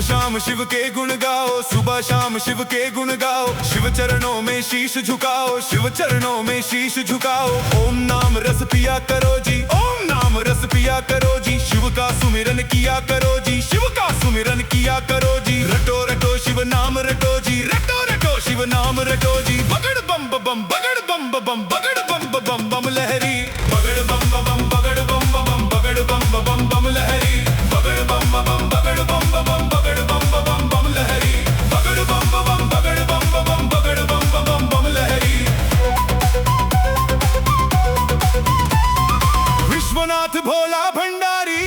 शाम शिव के गुण गाओ, सुबह शाम शिव के गुण गाओ। शिव चरणों में शीश झुकाओ, शिव चरणों में शीश झुकाओ। ओम नाम रस पिया करो जी, ओम नाम रस पिया करो जी। शिव का सुमिरन किया करो जी, शिव का सुमिरन किया करो जी। रटो रटो शिव नाम रटो जी, रटो रटो शिव नाम रटो जी। बगड़ बम बम बगड़ बम बम बगड़ बम बम बम लहरी। बगड़ बम बम बगड़ बम बम बगड़ बम बम बम लहरी। बगड़ बम बम बगड़ बम बम बगड़ बम बम बम लहरी। बगड़ बम बम बगड़ बम बम बगड़ बम बम बम लहरी। विश्वनाथ भोला भंडारी,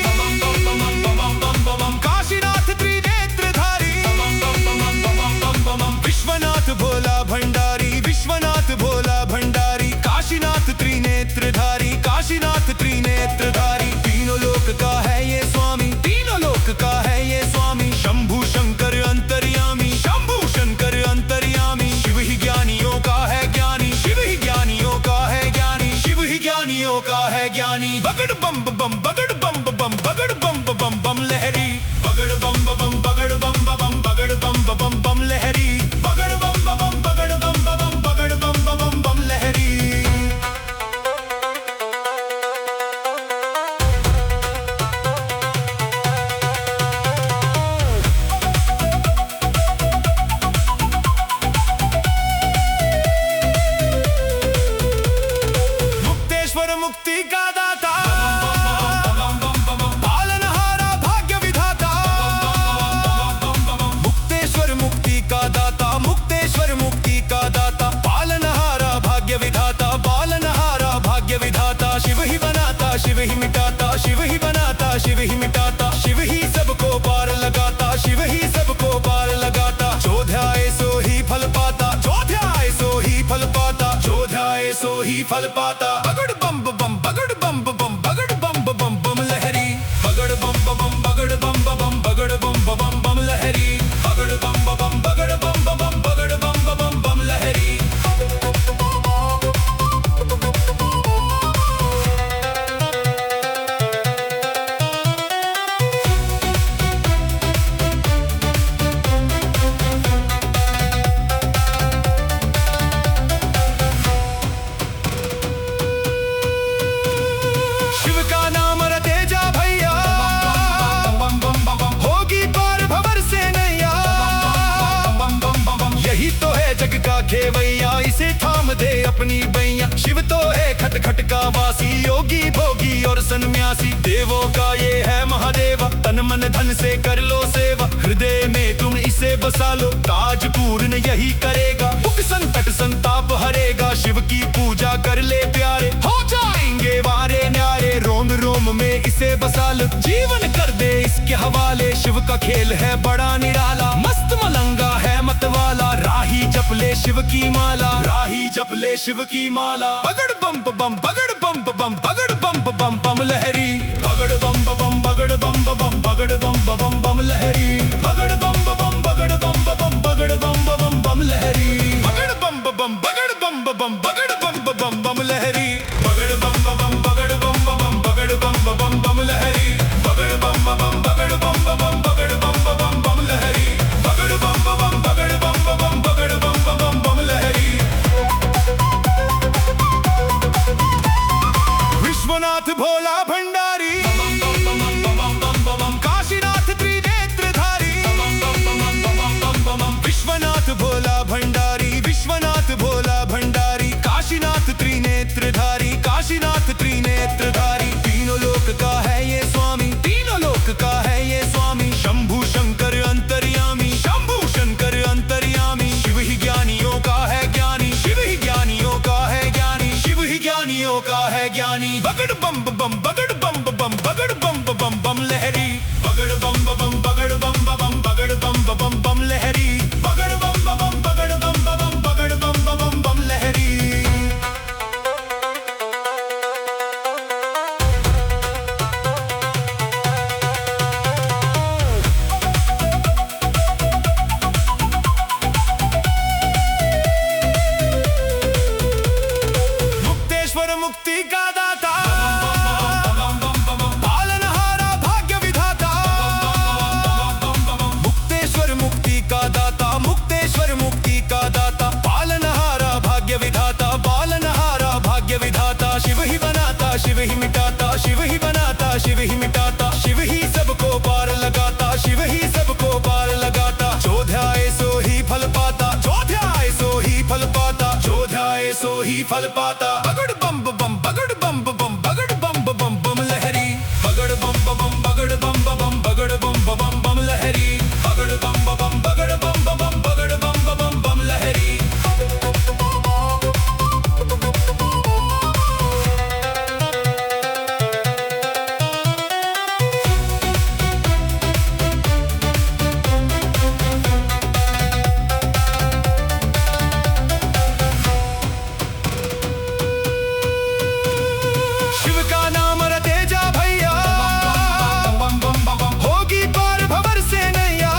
काशीनाथ त्रिनेत्रधारी। विश्वनाथ भोला भंडारी, विश्वनाथ भोला भंडारी। काशीनाथ त्रिनेत्रधारी, काशीनाथ त्रिनेत्रधारी। तीनों लोक का है ये स्वामी, तीनों लोक का है ये स्वामी। शंभु शंकर अंतर्यामी, शंभु शंकर अंतर्यामी। शिव ही ज्ञानियों का है ज्ञानी, शिव ही ज्ञानियों का है ज्ञानी। शिव ही ज्ञानियों का है ज्ञानी। बगड़ बम बम बगड़ बम बम बगड़ बम बम बम लहरी। बगड़ बम बम बगड़ बम बम बगड़ बम बम बम लहरी। बगड़ बम बम बगड़ बम बम बगड़ बम बम बम लहरी। मुक्तेश्वर मुक्ति का दाता, पालनहारा भाग्य विधाता। मुक्तेश्वर मुक्ति का दाता, मुक्तेश्वर मुक्ति का दाता। पालनहारा भाग्य विधाता, पालनहारा भाग्य विधाता। शिव ही बनाता, शिव ही मिटाता, शिव ही बनाता, शिव ही मिटाता। शिव ही सबको पार लगाता, शिव ही सबको पार लगाता। जो ध्याए सो ही फल पाता, जो ध्याए सो ही फल पाता, जो ध्याए सो ही फल पाता। बगड़ बम बम बगड़ बम बम बगड़ बम बम बम लहरी। बगड़ बम बम बगड़ बम बम बगड़ बम बम बम लहरी। बगड़ बम बम बगड़ बम बम बगड़ बम बम बम लहरी। शिव का नाम रटे जा भैया, होगी पार भंवर से नैया। यही तो है जग का खेवैया, इसे थाम दे अपनी बैया। शिव तो है खट खट का वासी, योगी भोगी और सन्यासी। देवों का ये है महादेवा, तन मन धन से कर लो सेवा। हृदय में तुम इसे बसा लो, ताज पूर्ण यही करेगा। दुख संकट संताप हरेगा, शिव की पूजा कर ले प्यारे। हो जाएंगे वारे न्यारे, रोम रोम में इसे बसा लो। जीवन कर दे इसके हवाले, शिव का खेल है बड़ा निराला। मस्त मलंगा है मतवाला, राही जप ले शिव की माला, राही जप ले शिव की माला। बगड़ बम बम बगड़ बम बम बगड़ बम बम बम लहरी। बगड़ बम बम बगड़ बम बम बगड़ बम बम बम लहरी। बगड़ बम बम बगड़ बम बम बगड़ बम बम बम लहरी। बगड़ बम बम बगड़ बम बम बगड़ बम बम बम लहरी। बगड़ बम बम बगड़ बम बम बगड़ बम बम बम लहरी। बगड़ बम बम बगड़ बम बम बगड़ बम बम बम लहरी। बगड़ बम बम बगड़ बम बम बगड़ बम बम बम लहरी। विश्वनाथ भोला भंडारी, काशीनाथ त्रिनेत्रधारी। विश्वनाथ भोला भंडारी, विश्वनाथ भोला भंडारी। काशीनाथ त्रिनेत्रधारी, काशीनाथ त्रिनेत्रधारी। तीनों लोक का है ये स्वामी, तीनों लोक का है ये स्वामी। शंभु शंकर अंतर्यामी, शंभु शंकर अंतर्यामी। शिव ही ज्ञानियों का है ज्ञानी, शिव ही ज्ञानियों का है ज्ञानी। शिव ही ज्ञानियों का है ज्ञानी। बगड़ बम बम बगड़ बम बम बगड़ बम बम बम लहरी। बगड़ बम बम बगड़ बम बम बगड़ बम बम बम लहरी। बगड़ बम बम बगड़ बम बम बगड़ बम बम बम लहरी। मुक्तेश्वर मुक्ति का दाता, पालनहारा फल पाता। बगड़ बम बम बगड़ बम बम बगड़ बम बम बम लहरी। बगड़ बम बम बगड़ बम बम बगड़ बम बम बम लहरी। बगड़ बम बम बगड़ बम बम बगड़ बम बम बम लहरी। शिव का नाम रटे जा भैया, होगी पार भंवर से नैया।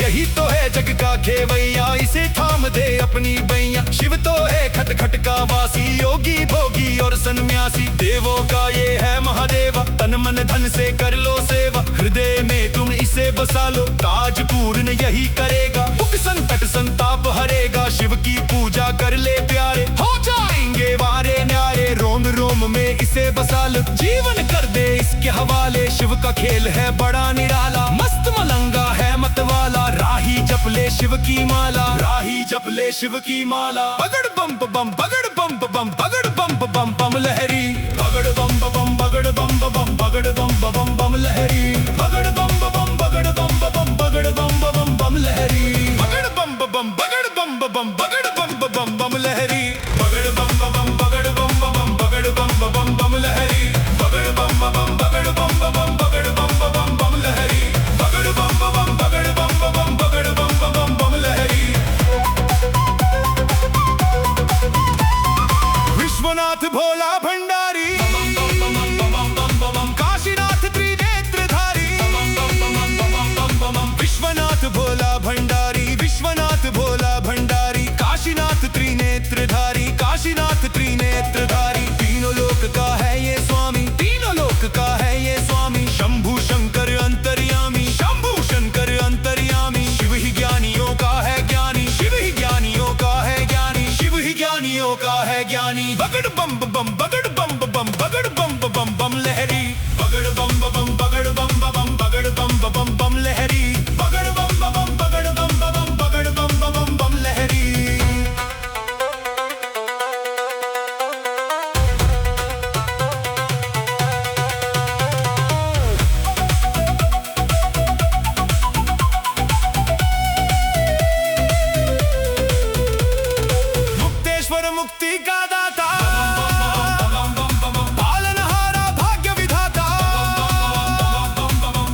यही तो है जग का खेवैया, इसे थाम दे अपनी बैया। शिव तो है खट खट का वासी, योगी भोगी और सन्यासी। देवों का ये है महादेवा, तन मन धन से कर लो सेवा। हृदय में तुम इसे बसा लो, ताज पूर्ण यही करेगा। दुख संकट संताप हरेगा, शिव की पूजा कर ले प्यारे। हो जाएंगे वारे न्यारे, रोम रोम में इसे बसा लो। जीवन कर दे इसके हवाले, शिव का खेल है बड़ा निराला। मस्त मलंगा है मतवाला, राही जप ले शिव की माला। राही जप ले शिव की माला। बगड़ बम बम बगड़ बम बम बगड़ बम बम बम लहरी। बगड़ बम बम बगड़ बम बम बगड़ बम बम बम लहरी। बगड़ बम बम बगड़ बम बम बगड़ बम बम बम लहरी। बगड़ बम बम बगड़ बम बम बगड़ बम बम बम लहरी। बगड़ बम बम बगड़ बम बम बगड़ बम बम बम लहरी। बगड़ बम बम बगड़ बम बम बगड़ बम बम बम लहरी। बगड़ बम बम बगड़ बम बम बगड़ बम बम बम लहरी। विश्वनाथ भोला भंडारी, काशीनाथ त्रिनेत्रधारी। विश्वनाथ भोला भंडारी, विश्वनाथ भोला भंडारी। काशीनाथ त्रिनेत्रधारी, काशीनाथ त्रिनेत्रधारी। तीनों लोक का है ये स्वामी, तीनों लोक का है ये स्वामी। शंभु शंकर अंतर्यामी, शंभु शंकर अंतर्यामी। शिव ही ज्ञानियों का है ज्ञानी, शिव ही ज्ञानियों का है ज्ञानी। शिव ही ज्ञानियों का है ज्ञानी। बगड़ बम बम बगड़ बम बम बगड़ बम बम बम लहरी। बगड़ बम बम बगड़ बम बम बगड़ बम बम बम लहरी। बगड़ बम बम बगड़ बम बम बगड़ बम बम बम लहरी। मुक्तेश्वर मुक्ति का दाता, पालनहारा भाग्य विधाता।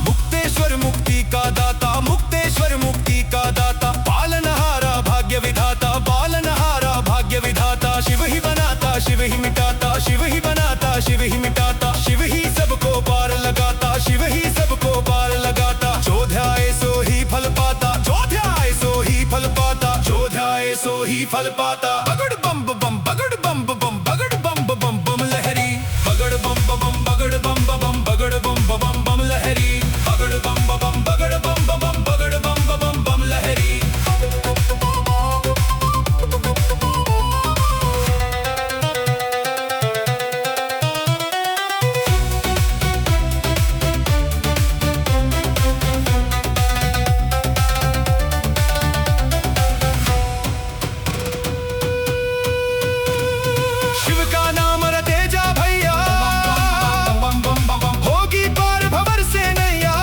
मुक्तेश्वर मुक्ति का दाता, मुक्तेश्वर मुक्ति का दाता। पालनहारा भाग्य विधाता, पालनहारा भाग्य विधाता। शिव ही बनाता, शिव ही मिटाता, शिव ही बनाता, शिव ही मिटाता। शिव ही सबको पार लगाता, शिव ही सबको पार लगाता। जो ध्याए सो ही फल पाता, जो ध्याए सो ही फल पाता, जो ध्याए सो ही फल पाता। बगड़ बम बम बगड़ बम बम बगड़ बम बम बम लहरी। बगड़ बम बम बगड़ बम बम बगड़ बम बम बम लहरी। बगड़ बम बम बगड़ बम बम बगड़ बम बम बम लहरी। शिव का नाम रटे जा भैया, होगी पार भंवर से नैया।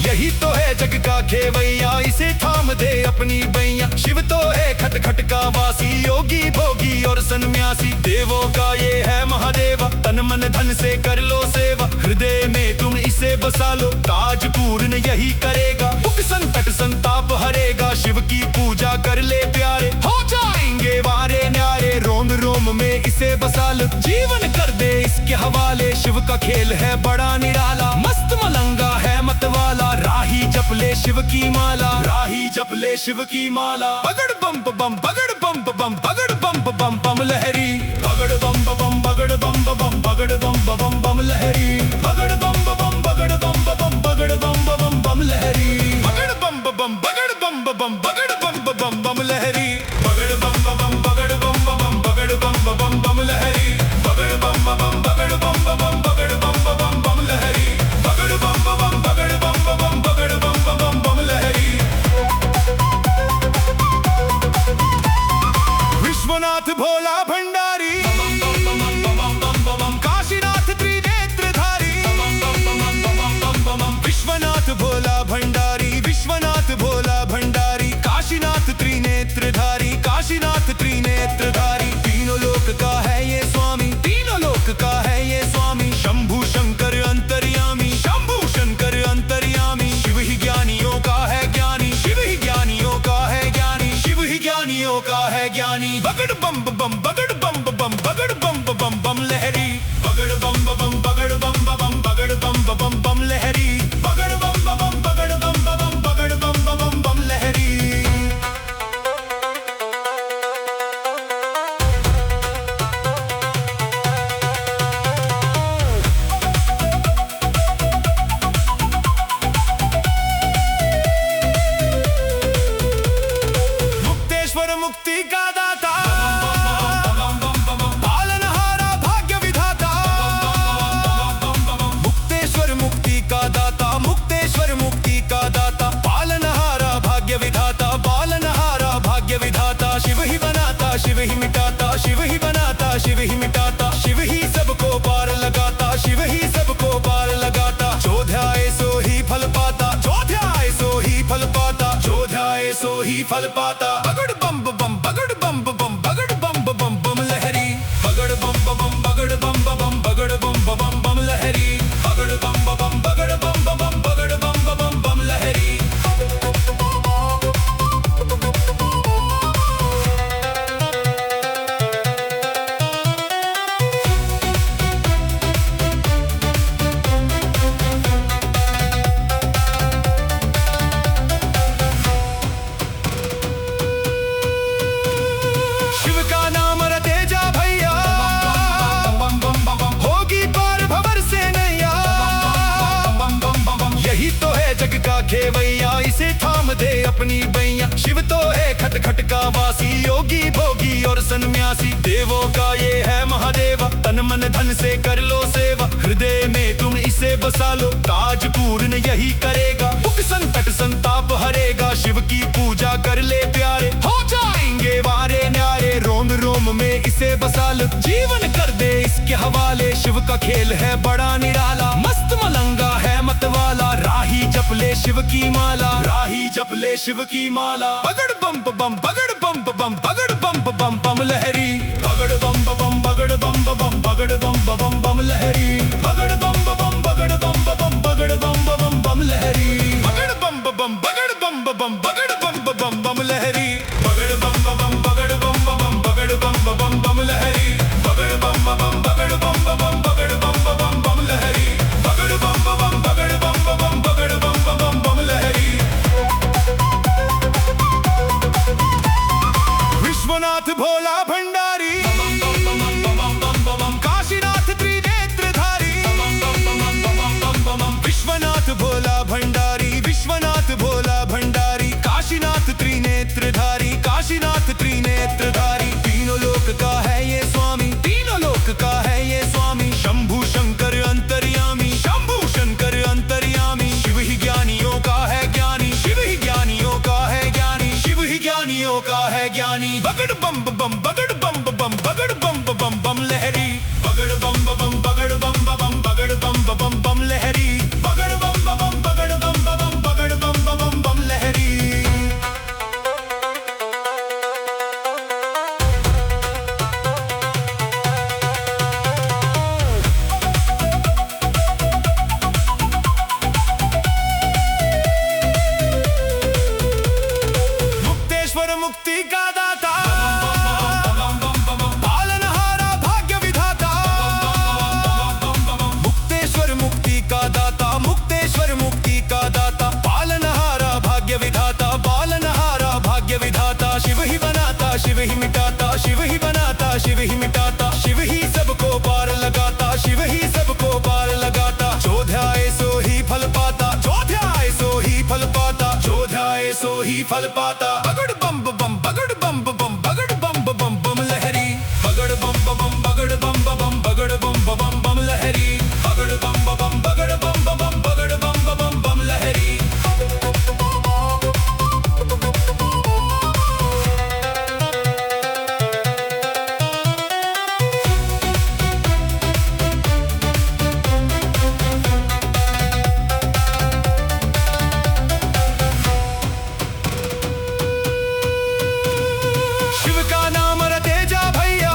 यही तो है जग का खेवैया, इसे थाम दे अपनी बैया। शिव तो है खट खट का वासी, योगी भोगी और सन्यासी। देवों का ये है महादेवा, तन मन धन से कर लो सेवा। हृदय में तुम इसे बसा लो, ताज पूर्ण यही करेगा। दुख संकट संताप हरेगा, शिव की पूजा कर ले प्यारे। हो जाएंगे वारे न्यारे, रोम रोम में इसे बसा लो। जीवन कर दे इसके हवाले, शिव का खेल है बड़ा निराला। मस्त मलंगा है मतवाला, राही जप ले शिव की माला। राही जप ले शिव की माला। बगड़ बम बम बगड़ बम बम बगड़ बम बम बम लहरी। बगड़ बम बम बगड़ बम बम बगड़ बम बम बम लहरी। बगड़ बम बम बगड़ बम बम बगड़ बम बम बम लहरी। बगड़ बम बम बगड़ बम बम बगड़ बम बम बम लहरी। बगड़ बम बम बगड़ बम बम बगड़ बम बम बम लहरी। बगड़ बम बम बगड़ बम बम बगड़ बम बम बम लहरी। बगड़ बम बम बगड़ बम बम बगड़ बम बम बम लहरी। फल पाता। बगड़ बम बम बगड़ बम बम बगड़ बम बम बम लहरी। बगड़ बम बम बगड़ बम बम बगड़ बम बम बम लहरी। बगड़ बम बम बगड़ बम बम बगड़ बम बम बम लहरी। शिव का नाम रटे जा भैया, होगी पार भंवर से नैया। यही तो है जग का खेवैया, इसे थाम दे अपनी बैया। शिव तो है खट खट का वासी, योगी भोगी और सन्यासी। देवों का ये है महादेवा, तन मन धन से कर लो सेवा। हृदय में तुम इसे बसा लो, काज पूर्ण यही करेगा। दुख संकट संताप हरेगा, शिव की पूजा कर ले प्यारे। हो जाएंगे वारे न्यारे, रोम रोम में इसे बसा लो। जीवन कर दे इसके हवाले, शिव का खेल है बड़ा निराला। मस्त मलंगा है मतवाला, राही जप ले शिव की माला। राही जप ले शिव की माला। बगड़ बम बम बगड़ बम बम बगड़ बम बम बम लहरी। बगड़ बम बम बगड़ बम बम बगड़ बम बम बम लहरी। बगड़ बम बम बगड़ बम बम बगड़ बम बम बम लहरी। बगड़ बम बम बगड़ बम बम बगड़ बम बम बम लहरी। बगड़ बम बम बगड़ बम बम बगड़ बम बम बम लहरी। बगड़ बम बम बगड़ बम बम बगड़ बम बम बम लहरी। बगड़ बम बम बगड़ बम बम बगड़ बम बम बम लहरी। विश्वनाथ भोला भंडारी, काशीनाथ त्रिनेत्रधारी। विश्वनाथ भोला भंडारी, विश्वनाथ भोला भंडारी। काशीनाथ त्रिनेत्रधारी, काशीनाथ त्रिनेत्रधारी। तीनों लोक का है ये स्वामी, तीनों लोक का है ये स्वामी। शंभु शंकर अंतर्यामी, शंभु शंकर अंतर्यामी। शिव ही ज्ञानियों का है ज्ञानी, शिव ही ज्ञानियों का है ज्ञानी। शिव ही ज्ञानियों का है ज्ञानी। बगड़ बम बम बगड़ बम बम बगड़ बम बम बम लहरी। बगड़ बम बम बगड़ बम बम बगड़ बम बम बम लहरी। बगड़ बम बम बगड़ बम बम बगड़ बम बम बम लहरी। मुक्तेश्वर मुक्ति का दाता, पालनहारा भाग्य विधाता। मुक्तेश्वर मुक्ति का दाता, मुक्तेश्वर मुक्ति का दाता। पालनहारा भाग्य विधाता, पालनहारा भाग्य विधाता। शिव ही बनाता, शिव ही मिटाता, शिव ही बनाता, शिव ही मिटाता। शिव ही सबको पार लगाता, शिव ही सबको पार लगाता। जो ध्याए सो ही फल पाता, जो ध्याए सो ही फल पाता, जो ध्याए सो ही फल पाता। बगड़ बम बम बगड़ बम बम बगड़ बम बम बम लहरी। बगड़ बम बम बगड़ बम बम बगड़ बम बम बम लहरी। बगड़ बम बम बगड़ बम बम बगड़ बम बम बम लहरी। शिव का नाम रटे जा भैया,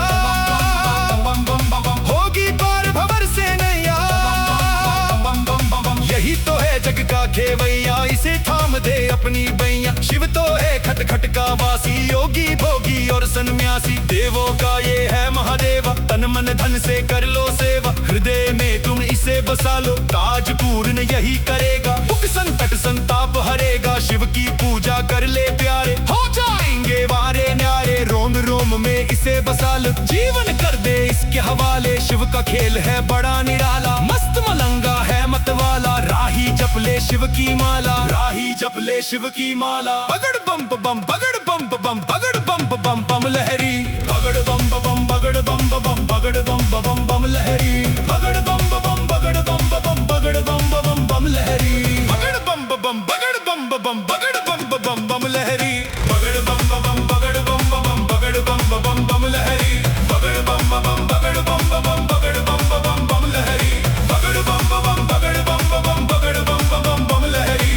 होगी पार भंवर से नैया। यही तो है जग का खेवैया, इसे थाम दे अपनी बैया। शिव तो है खट खट का वासी, योगी भोगी और सन्यासी। देवों का ये है महादेवा, तन मन धन से कर लो सेवा। हृदय में तुम इसे बसा लो, काज पूर्ण यही करेगा। दुख संकट संताप हरेगा, शिव की पूजा कर ले प्यारे। हो जाएंगे वारे न्यारे, रोम रोम में इसे बसा लो। जीवन कर दे इसके हवाले, शिव का खेल है बड़ा निराला। मस्त मलंगा है मतवाला, राही जप ले शिव की माला। राही जप ले शिव की माला। बगड़ बम बम बगड़ बम बम बगड़ बम बम बम लहरी। बगड़ बम बम बगड़ बम बम बगड़ बम बम बम लहरी। बगड़ बम बम बगड़ बम बम बगड़ बम बम बम लहरी। बगड़ बम बम बगड़ बम बम बगड़ बम बम बम लहरी। बगड़ बम बम बगड़ बम बम बगड़ बम बम बम लहरी। बगड़ बम बम बगड़ बम बम बगड़ बम बम बम लहरी। बगड़ बम बम बगड़ बम बम बगड़ बम बम बम लहरी।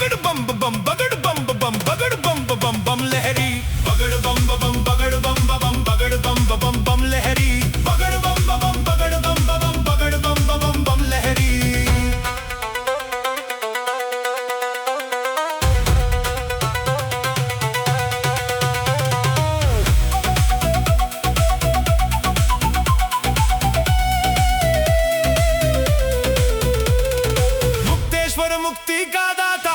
बगड़ बम बम बगड़ बम बम बगड़ बम बम बम लहरी बगड़ बम बम बगड़ बम बम बगड़ बम बम बम लहरी बगड़ बम बम बगड़ बम बम बगड़ बम बम बम लहरी। मुक्तेश्वर मुक्ति का दाता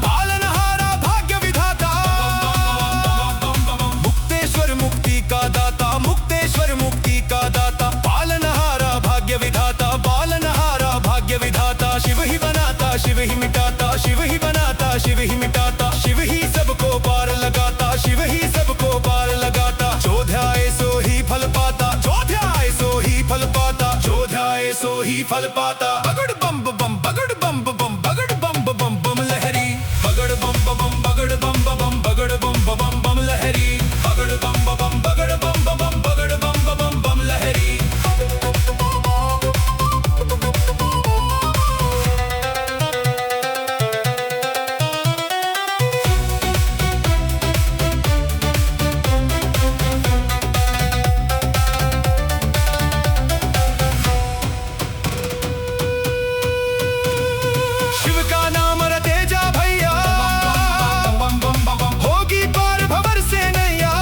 पालनहारा भाग्य विधाता मुक्तेश्वर मुक्ति का दाता मुक्तेश्वर मुक्ति का दाता पालनहारा भाग्य विधाता पालनहारा भाग्य विधाता शिव ही बनाता शिव ही मिटाता शिव ही बनाता शिव ही मिटाता शिव ही सबको पार लगाता शिव ही सबको पार लगाता जो ध्याए सो ही फल पाता जो ध्याए सो ही फल पाता जो ध्याए सो ही फल पाता। बगड़ बम बम बगड़ बम बम बगड़ बम बम बम लहरी बगड़ बम बम बगड़ बम बम बगड़ बम बम बम लहरी बगड़ बम बम बगड़ बम बम बगड़ बम बम बम लहरी। शिव का नाम रटे जा भैया होगी पार भंवर से नैया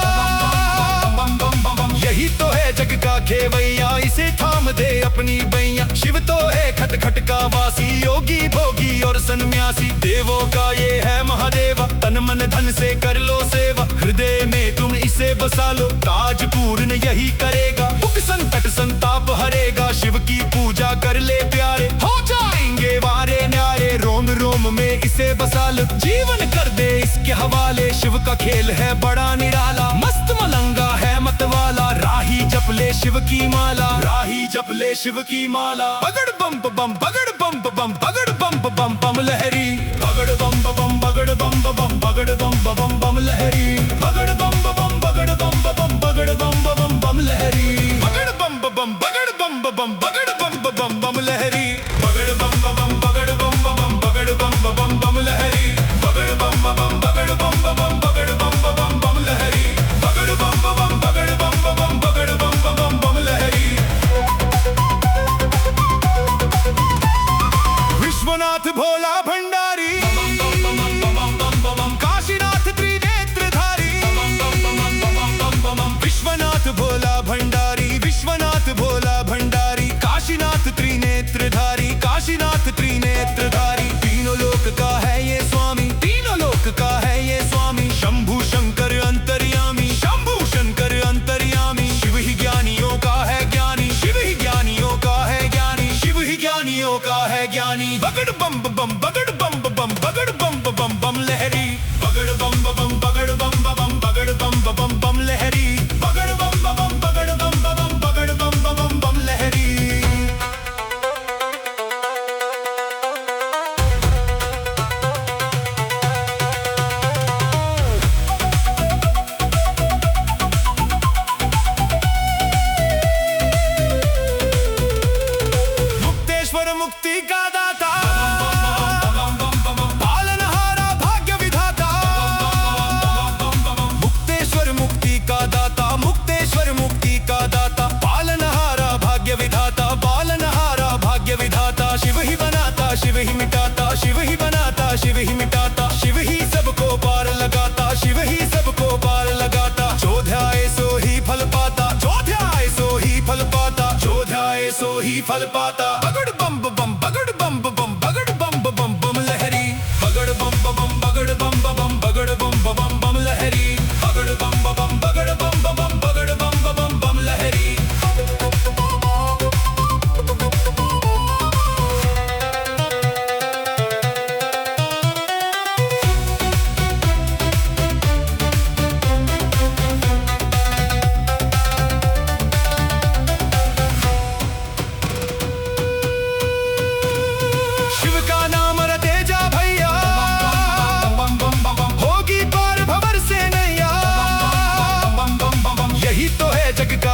यही तो है जग का खेवैया इसे थाम दे अपनी बैया शिव तो है खट खट का वासी योगी भोगी और सन्यासी देवों का ये है महादेवा तन मन धन से कर लो सेवा हृदय में तुम इसे बसा लो ताज पूर्ण यही करेगा दुख संकट संताप हरेगा शिव की पूजा कर ले प्यारे हो जाएंगे वारे न्यारे रोम रोम में इसे बसा लो जीवन कर दे इसके हवाले शिव का खेल है बड़ा निराला मस्त मलंगा है मतवाला राही जप ले शिव की माला राही जप ले शिव की माला। बगड़ बम बम बगड़ बम बम बगड़ बम बम बम लहरी बगड़ बम बम बगड़ बम बम बगड़ बम बम बम लहरी बगड़ बम बम बगड़ बम बम बगड़ बम बम बम लहरी बगड़ बम बम बगड़ बम बम बगड़ बम बम बम लहरी बगड़ बम बम बगड़ बम बम बगड़ बम बम बम लहरी बगड़ बम बम बगड़ बम बम बगड़ बम बम बम लहरी बगड़ बम बम बगड़ बम बम बगड़ बम बम बम लहरी। विश्वनाथ भोला भंडारी काशीनाथ त्रिनेत्रधारी विश्वनाथ भोला भंडारी विश्वनाथ भोला भंडारी काशीनाथ त्रिनेत्रधारी काशीनाथ त्रिनेत्रधारी तीनों लोक का है ये स्वामी तीनों लोक का है ये स्वामी शंभु शंकर अंतर्यामी शंभु शंकर अंतर्यामी शिव ही ज्ञानियों का है ज्ञानी शिव ही ज्ञानियों का है ज्ञानी शिव ही ज्ञानियों का है ज्ञानी। बगड़ बम बम बगड़ बम बम बगड़ बम बम बम लहरी बगड़ बम बम बगड़ बम बम बगड़ बम बम बम लहरी बगड़ बम बम बगड़ बम बम बगड़ बम बम बम लहरी। मुक्तेश्वर मुक्ति का दाता पालनहारा भाग्य विधाता मुक्तेश्वर मुक्ति का दाता मुक्तेश्वर मुक्ति का दाता पालनहारा भाग्य विधाता पालनहारा भाग्य विधाता शिव ही बनाता शिव ही मिटाता शिव ही बनाता शिव ही मिटाता शिव ही सबको पार लगाता शिव ही सबको पार लगाता जो ध्याए सो ही फल पाता जो ध्याए सो ही फल पाता जो ध्याए सो ही फल पाता। बगड़ बम बम बगड़ बम बम बगड़ बम बम बम लहरी बगड़ बम बम बगड़ बम बम बगड़ बम बम बम लहरी बगड़ बम बम बगड़ बम बम बगड़ बम बम बम लहरी।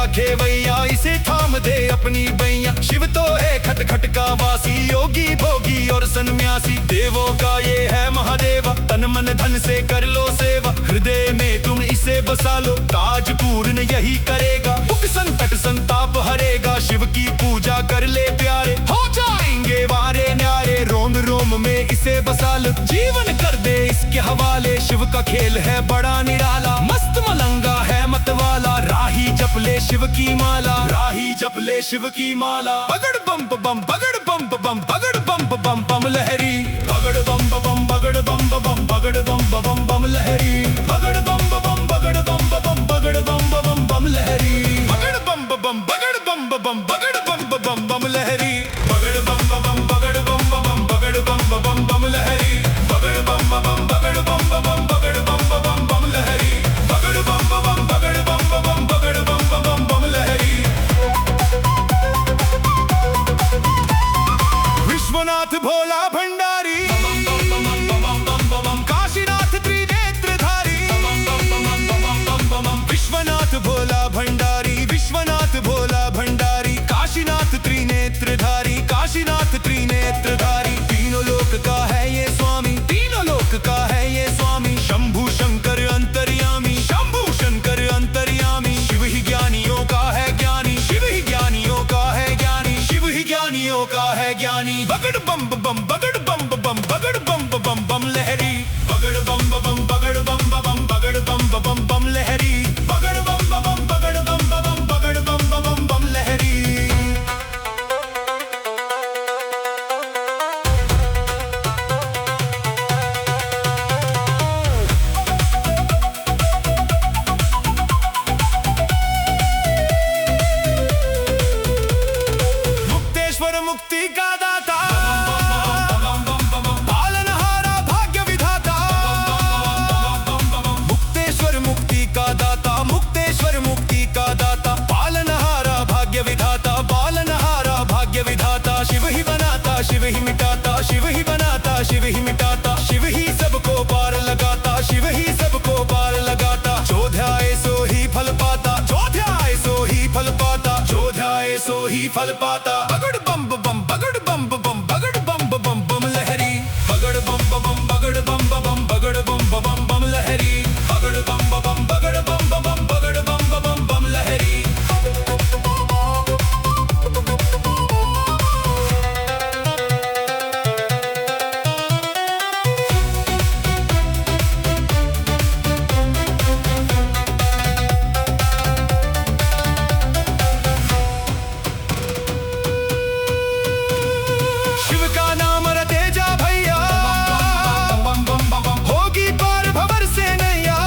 खेवैया इसे थाम दे अपनी बैया। शिव तो है खट खट का वासी, योगी भोगी और सन्यासी। देवों का ये है महादेवा, तन मन धन से कर लो सेवा। हृदय में तुम इसे बसा लो, ताज पूर्ण यही करेगा। दुख संकट संताप हरेगा, शिव की पूजा कर ले प्यारे, हो जाएंगे वारे न्यारे। रोम रोम में इसे बसा लो, जीवन कर दे इसके हवाले। शिव का खेल है बड़ा निराला, मस्त मलंगा है मतवाला। राही जप ले शिव की माला, राही जप ले शिव की माला। बगड़ बम बम बगड़ बम बम बगड़ बम बम बम लहरी, बगड़ बम बम बगड़ बम बम बगड़ बम बम बम लहरी। बगड़ बम बम बगड़ बम बम बगड़ बम बम बम लहरी। बगड़ बम बम बगड़ बम बम बगड़ बम बम बम लहरी। बगड़ बम बम बगड़ बम बम बगड़ बम बम बम लहरी। बगड़ बम बम बगड़ बम बम बगड़ बम बम बम लहरी। बगड़ बम बम बगड़ बम बम बगड़ बम बम बम लहरी। विश्वनाथ भोला भंडारी, काशीनाथ त्रिनेत्रधारी। विश्वनाथ भोला भंडारी, विश्वनाथ भोला भंडारी। काशीनाथ त्रिनेत्रधारी, काशीनाथ त्रिनेत्रधारी। तीनों लोक का है ये स्वामी, तीनों लोक का है ये स्वामी। शंभु शंकर अंतर्यामी, शंभु शंकर अंतर्यामी। शिव ही ज्ञानियों का है ज्ञानी, शिव ही ज्ञानियों का है ज्ञानी। शिव ही ज्ञानियों का है ज्ञानी। बगड़ बम बम बगड़ बम बम बगड़ बम बम बम लहरी। बगड़ बम बम बगड़ बम बम बगड़ बम बम बम लहरी। बगड़ बम बम बगड़ बम बम बगड़ बम बम बम लहरी। मुक्तेश्वर मुक्ति का दाता, पालनहारा भाग्य विधाता। मुक्तेश्वर मुक्ति का दाता, मुक्तेश्वर मुक्ति का दाता। पालनहारा भाग्य विधाता, पालनहारा भाग्य विधाता। शिव ही बनाता, शिव ही मिटाता, शिव ही बनाता, शिव ही मिटाता। शिव ही सबको पार लगाता, शिव ही सबको पार लगाता। जो ध्याए सो ही फल पाता, जो ध्याए सो ही फल पाता, जो ध्याए सो ही फल पाता। बगड़ बम बम बगड़ बम बम बगड़ बम बम बम लहरी। बगड़ बम बम बगड़ बम बम बगड़ बम बम बम लहरी। बगड़ बम बम बगड़ बम बम बगड़ बम बम बम लहरी। शिव का नाम रटे जा भैया, होगी पार भंवर से नैया।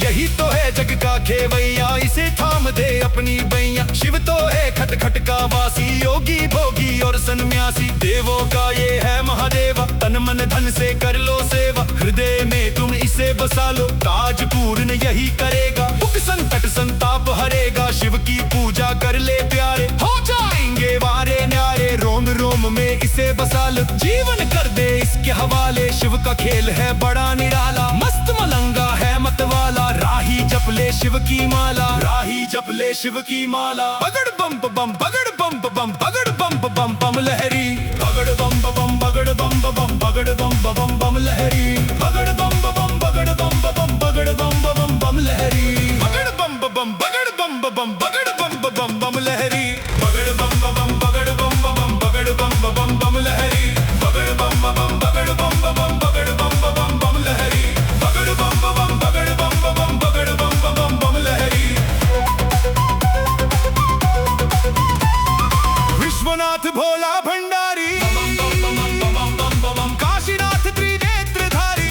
यही तो है जग का खेवैया, इसे थाम दे अपनी बैया। शिव तो है खट खट का वासी, योगी भोगी और सन्यासी। देवों का ये है महादेवा, तन मन धन से कर लो सेवा। हृदय में तुम इसे बसा लो, ताज पूर्ण यही करेगा। दुख संकट संताप हरेगा, शिव की पूजा कर ले प्यारे, हो जाएंगे वारे न्यारे। रोम रोम में इसे बसा लो, जीवन कर दे इसके हवाले। शिव का खेल है बड़ा निराला, मस्त मलंगा है मतवाला। राही जप ले शिव की माला, राही जप ले शिव की माला। बगड़ बम बम बगड़ बम बम बगड़ बम बम बम लहरी। बगड़ बम बम बगड़ बम बम बगड़ बम बम बम लहरी। बगड़ बम बम बगड़ बम बम बगड़ बम बम बम लहरी। बगड़ बम बम बगड़ बम बम बगड़ बम बम बम लहरी। बगड़ बम बम बगड़ बम बम बगड़ बम बम बम लहरी। बगड़ बम बम बगड़ बम बम बगड़ बम बम बम लहरी। बगड़ बम बम बगड़ बम बम बगड़ बम बम बम लहरी। विश्वनाथ भोला भंडारी, काशीनाथ त्रिनेत्रधारी।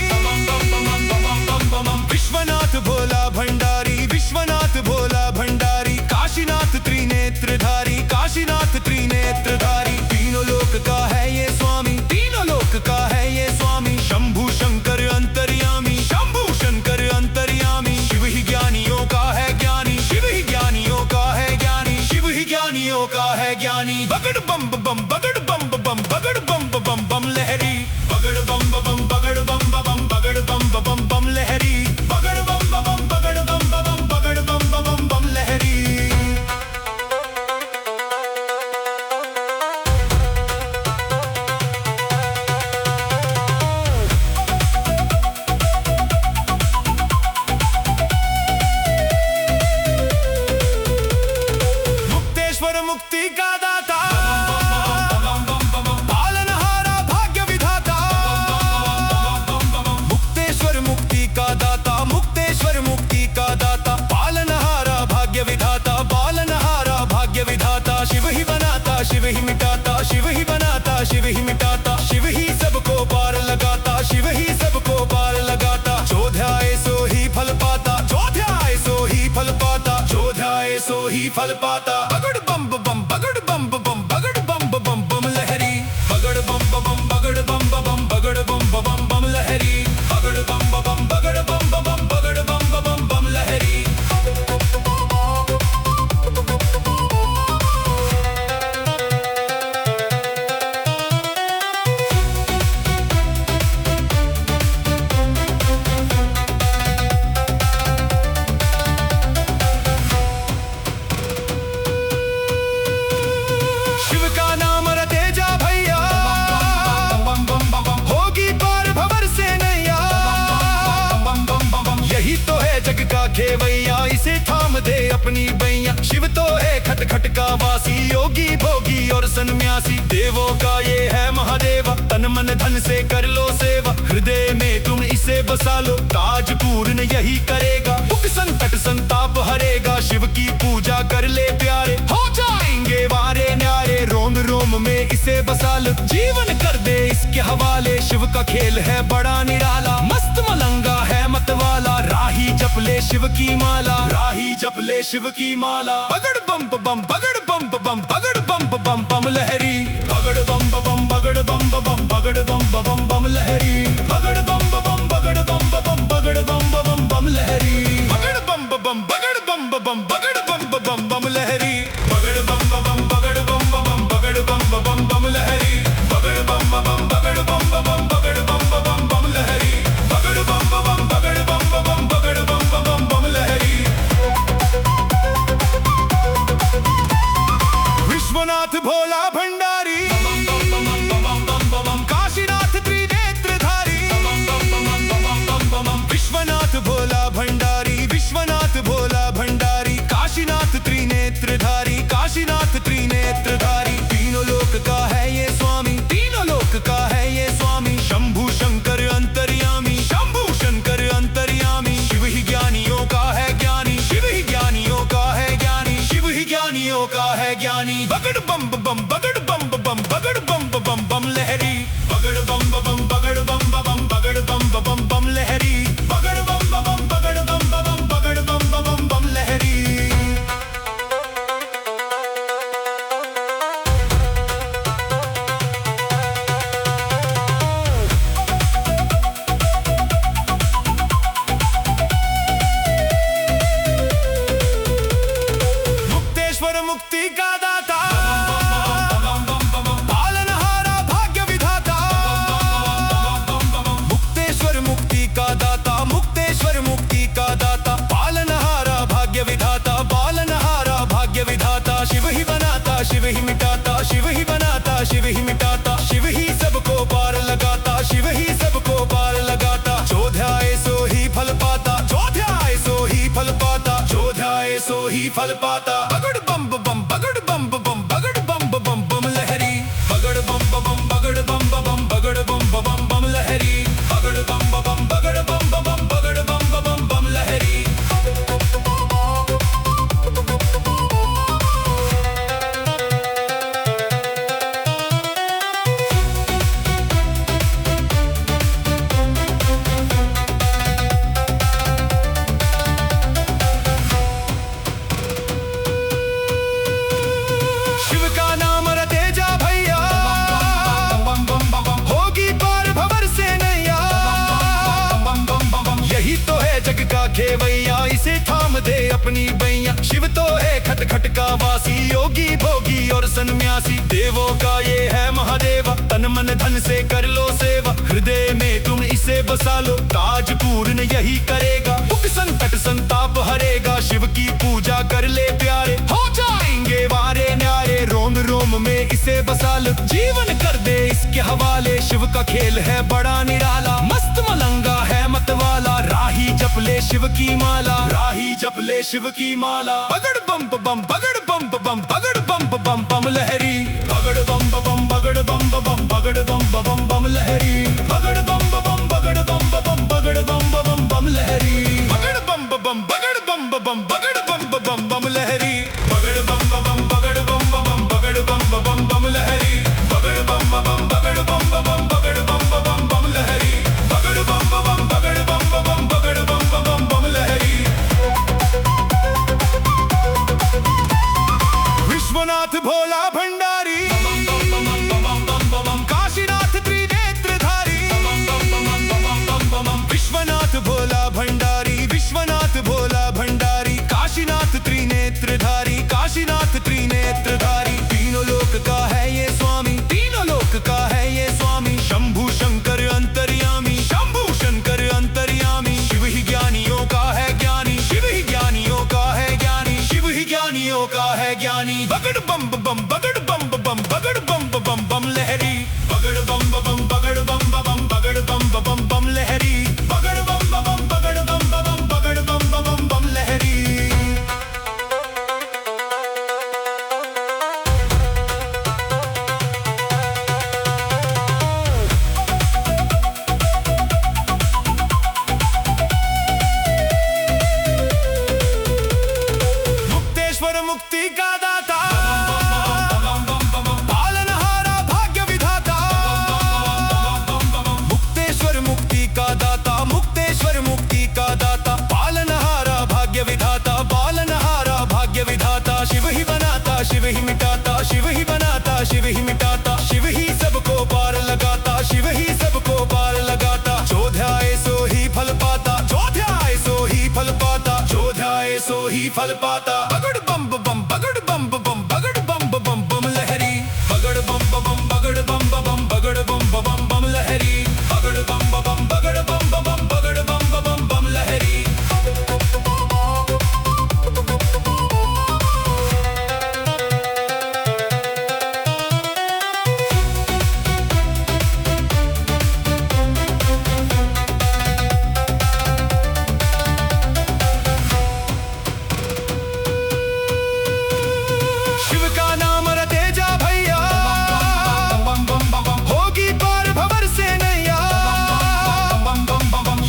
विश्वनाथ भोला भंडारी, विश्वनाथ भोला भंडारी। काशीनाथ त्रिनेत्रधारी, काशीनाथ त्रिनेत्रधारी। तीनों लोक का है ये स्वामी, तीनों लोक का है ये स्वामी। शंभु शंकर अंतर्यामी, शंभु शंकर अंतर्यामी। शिव ही ज्ञानियों का है ज्ञानी, शिव ही ज्ञानियों का है ज्ञानी। शिव ही ज्ञानियों का है ज्ञानी। बगड़ बम बम बगड़ बम बम बगड़ बम बम बम लहरी। बगड़ बम बम बगड़ बम बम बगड़ बम बम बम लहरी। बगड़ बम बम बगड़ बम बम बगड़ बम बम बम सो ही फल पाता। बगड़ बम बम बगड़ बम बम बगड़ बम बम बम लहरी। बगड़ बम बम बगड़ बम बम बगड़ बम बम बम लहरी। बगड़ बम बम बगड़ बम बम बगड़ बम बम बम लहरी। शिव का नाम रटे जा भैया, होगी पार भंवर से नैया। यही तो है जग का खेवैया, इसे थाम दे अपनी बैया। शिव तो है खट खट का वासी, योगी भोगी और सन्यासी। देवों का ये है महादेवा, तन मन धन से कर लो सेवा। हृदय में तुम इसे बसा लो, ताज पूर्ण यही करेगा। दुख संकट संताप हरेगा, शिव की पूजा कर ले प्यारे। हो जाएंगे वारे न्यारे, रोम रोम में इसे बसा लो। जीवन कर दे इसके हवाले, शिव का खेल है बड़ा निराला। मस्त मलंगा है मतवाला, राही जप ले शिव की माला। राही जप ले शिव की माला। बगड़ बम बम बगड़ बम बम बगड़ बम बम बम लहरी। बगड़ बम बम बगड़ बम बम बगड़ बम बम बम लहरी। बगड़ बम बम बगड़ बम बम बगड़ बम बम बम लहरी। बगड़ बम बम बगड़ बम बम बगड़ बम बम बम लहरी। बगड़ बम बम बगड़ बम बम बगड़ बम बम बम लहरी। बगड़ बम बम बगड़ बम बम बगड़ बम बम बम लहरी। बगड़ बम बम बगड़ बम बम बगड़ बम बम बम लहरी। विश्वनाथ भोला भंडारी, काशीनाथ त्रिनेत्रधारी। विश्वनाथ भोला भंडारी, विश्वनाथ भोला भंडारी। काशीनाथ त्रिनेत्रधारी, काशीनाथ त्रिनेत्रधारी। तीनों लोक का है ये स्वामी, तीनों लोक का है ये स्वामी। शंभु शंकर अंतर्यामी, शंभु शंकर अंतर्यामी। शिव ही ज्ञानियों का है ज्ञानी, शिव ही ज्ञानियों का है ज्ञानी। शिव ही ज्ञानियों का है ज्ञानी। बगड़ बम बम बगड़ बम बम बगड़ बम बम बम लहरी। बगड़ बम बम बगड़ बम बम बगड़ बम बम बम लहरी। बगड़ बम बम बगड़ बम बम बगड़ बम बम बम लहरी। मुक्तेश्वर मुक्ति का दाता, पालनहारा भाग्य विधाता। मुक्तेश्वर मुक्ति का दाता, मुक्तेश्वर मुक्ति का दाता। पालनहारा भाग्य विधाता, पालनहारा भाग्य विधाता। शिव ही बनाता, शिव ही मिटाता, शिव ही बनाता, शिव ही मिटाता। शिव ही सबको पार लगाता, शिव ही सबको पार लगाता। जो ध्याए सो ही फल पाता, जो ध्याए सो ही फल पाता, जो ध्याए सो ही फल पाता। बगड़ बम बम बगड़ बम बम बगड़ बम बम बम लहरी। बगड़ बम बम बगड़ बम बम बगड़ बम बम बम लहरी। बगड़ बम बम बगड़ बम बम बगड़ बम बम बम लहरी। शिव का नाम रटे जा भैया, होगी पार भंवर से नैया। यही तो है जग का खेवैया, इसे थाम दे अपनी बैया। शिव तो है खट खट का वासी, योगी भोगी और सन्यासी। देवों का ये है महादेवा, तन मन धन से कर लो सेवा। हृदय में तुम इसे बसा लो, ताज पूर्ण यही करेगा। दुख संकट संताप हरेगा, शिव की पूजा कर ले प्यारे। हो जाएंगे वारे न्यारे, रोम रोम में इसे बसा लो। जीवन कर दे इसके हवाले, शिव का खेल है बड़ा निराला। मस्त मलंगा है मतवाला, राही जप ले शिव की माला। राही जप ले शिव की माला। बगड़ बम बम बगड़ बम बम बगड़ बम बम बम लहरी। बगड़ बम बम बगड़ बम बम बगड़ बम बम बम लहरी। बगड़ बम बम बगड़ बम बम बगड़ बम बम बम लहरी। बगड़ बम बम बगड़ बम बम बगड़ बम बम बम लहरी। बगड़ बम बम बगड़ बम बम बगड़ बम बम बम लहरी। बगड़ बम बम बगड़ बम बम बगड़ बम बम बम लहरी। बगड़ बम बम बगड़ बम बम बगड़ बम बम बम लहरी। विश्वनाथ भोला भंडारी, काशीनाथ त्रिनेत्रधारी। विश्वनाथ भोला भंडारी, विश्वनाथ भोला भंडारी, काशीनाथ त्रिनेत्रधारी, काशीनाथ त्रिनेत्रधारी। तीनों लोक का है ये स्वामी, तीनों लोक का है ये स्वामी। शंभु शंकर अंतर्यामी, शंभु शंकर अंतर्यामी। शिव ही ज्ञानियों का है ज्ञानी, शिव ही ज्ञानियों का है ज्ञानी, शिव ही ज्ञानियों का है ज्ञानी। बगड़ बम बम बगड़ बम बम बगड़ बम बम बम लहरी, बगड़ बम बम बगड़ बम बम बगड़ बम बम बम लहरी, बगड़ बम बम बगड़ बम बम बगड़ बम बम बम लहरी। मुक्तेश्वर मुक्ति का दाता, पालनहारा भाग्य विधाता। मुक्तेश्वर मुक्ति का दाता, मुक्तेश्वर मुक्ति का दाता। पालनहारा भाग्य विधाता, पालनहारा भाग्य विधाता। शिव ही बनाता, शिव ही मिटाता, शिव ही बनाता, शिव ही मिटाता। शिव ही सबको पार लगाता, शिव ही सबको पार लगाता। जो ध्याए सो ही फल पाता, जो ध्याए सो ही फल पाता, जो ध्याए सो ही फल पाता। बगड़ बम बम बगड़ बम बम बगड़ बम बम बम लहरी, बगड़ बम बम बगड़ बम बम बगड़ बम बम बम लहरी, बगड़ बम बम बगड़ बम बम बगड़ बम बम बम लहरी। शिव का नाम रटे जा भैया, होगी पार भंवर से नैया।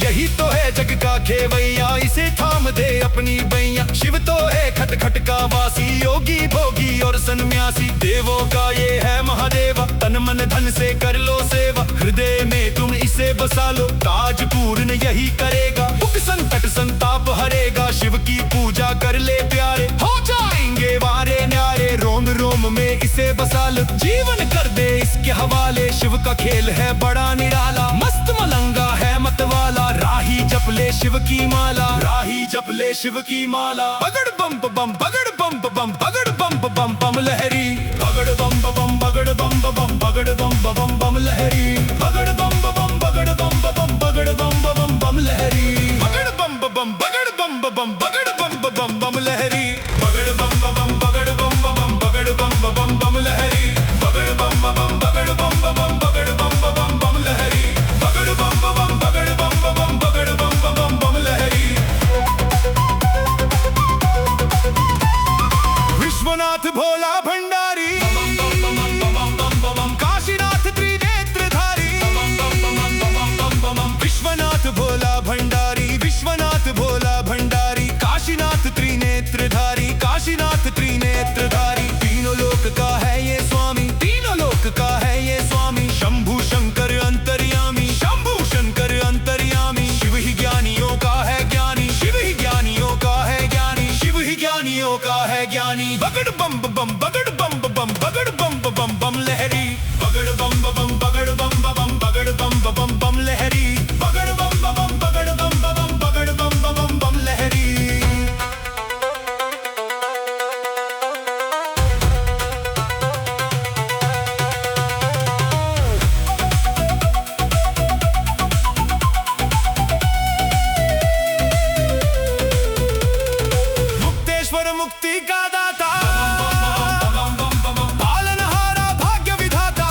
यही तो है जग का खेवैया, इसे थाम दे अपनी बैया। शिव तो है खट खट का वासी, योगी भोगी और सन्यासी। देवों का ये है महादेवा, तन मन धन से कर लो सेवा। हृदय में तुम इसे बसा लो, ताज पूर्ण यही करेगा। दुख संकट संताप हरेगा, शिव की पूजा कर ले प्यारे, हो जाएंगे वारे न्यारे। रोम रोम में इसे बसा लो, जीवन कर दे इसके हवाले। शिव का खेल है बड़ा निराला, मस्त मलंगा है मतवाला। राही जप ले शिव की माला, राही जप ले शिव की माला। बगड़ बम बम बगड़ बम बम बगड़ बम बम बम लहरी, बगड़ बम बम बगड़ बम बम बगड़ बम बम बम लहरी, बगड़ बम बम बगड़ बम बम बगड़ बम बम बम लहरी, बगड़ बम बम बगड़ बम बम बगड़ बम बम बम लहरी, बगड़ बम बम बगड़ बम बम बगड़ बम बम बम लहरी, बगड़ बम बम बगड़ बम बम बगड़ बम बम बम लहरी, बगड़ बम बम बगड़ बम बम बगड़ बम बम बम लहरी। विश्वनाथ भोला भंडारी, काशीनाथ त्रिनेत्रधारी। विश्वनाथ भोला भंडारी, विश्वनाथ भोला भंडारी, काशीनाथ त्रिनेत्रधारी, काशीनाथ त्रिनेत्रधारी। तीनों लोक का है ये स्वामी, तीनों लोक का है ये स्वामी। शंभु शंकर अंतर्यामी, शंभु शंकर अंतर्यामी। शिव ही ज्ञानियों का है ज्ञानी, शिव ही ज्ञानियों का है ज्ञानी, शिव ही ज्ञानियों का है ज्ञानी। बगड़ बम बम बगड़ बम बम बगड़ बम बम बम लहरी, बगड़ बम बम बगड़ बम बम बगड़ बम बम बम लहरी, बगड़ बम बम बगड़ बम बम बगड़ बम बम बम लहरी। मुक्तेश्वर मुक्ति का दाता, पालनहारा भाग्य विधाता।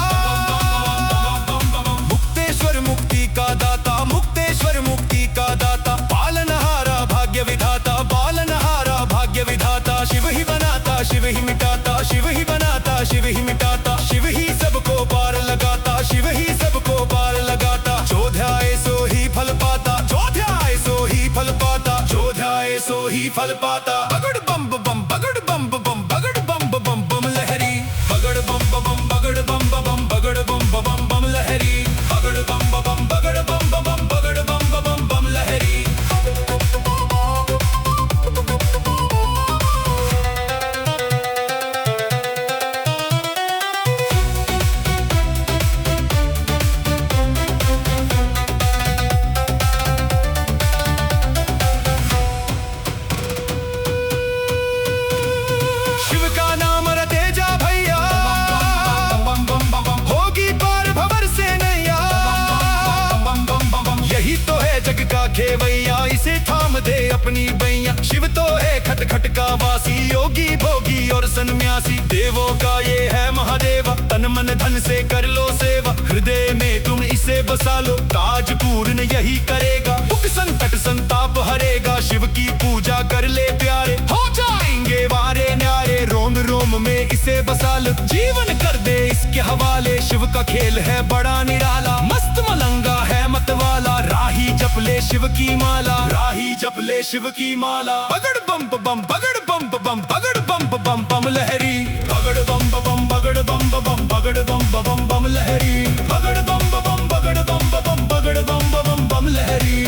मुक्तेश्वर मुक्ति का दाता, मुक्तेश्वर मुक्ति का दाता। पालनहारा भाग्य विधाता, पालनहारा भाग्य विधाता। शिव ही बनाता, शिव ही मिटाता, शिव ही बनाता, शिव ही मिटाता। शिव ही सबको पार लगाता, शिव ही सबको पार लगाता। जो ध्याए सो ही फल पाता, जो ध्याए सो ही फल पाता, जो ध्याए सो ही फल पाता। बगड़ बम बम बगड़ बम बम बगड़ बम बम बम लहरी, बगड़ बम बम बगड़ बम बम बगड़ बम बम बम लहरी, बगड़ बम बम बगड़ बम बम बगड़ बम बम बम लहरी। अपनी बैया। शिव तो है खट खट का वासी, योगी भोगी और सन्यासी। देवों का ये है महादेवा, तन मन धन से कर लो सेवा। हृदय में तुम इसे बसा लो, काज पूर्ण यही करेगा। दुख संकट संताप हरेगा, शिव की पूजा कर ले प्यारे, हो जाएंगे वारे न्यारे। रोम रोम में इसे बसा लो, जीवन कर दे इसके हवाले। शिव का खेल है बड़ा निराला, मस्त मलंगा है मतवाला। राही जप ले शिव की माला, राही जप ले शिव की माला। बगड़ बम बम बगड़ बम बम बगड़ बम बम बम लहरी, बगड़ बम बम बगड़ बम बम बगड़ बम बम बम लहरी, बगड़ बम बम बगड़ बम बम बगड़ बम बम बम लहरी।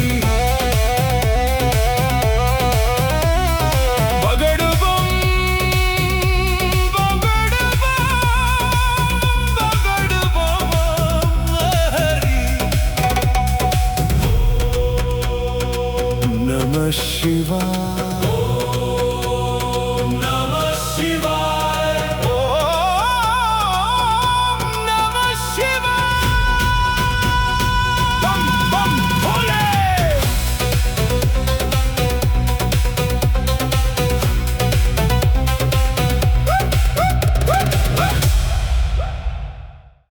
नमः शिवाय, नमः शिवाय।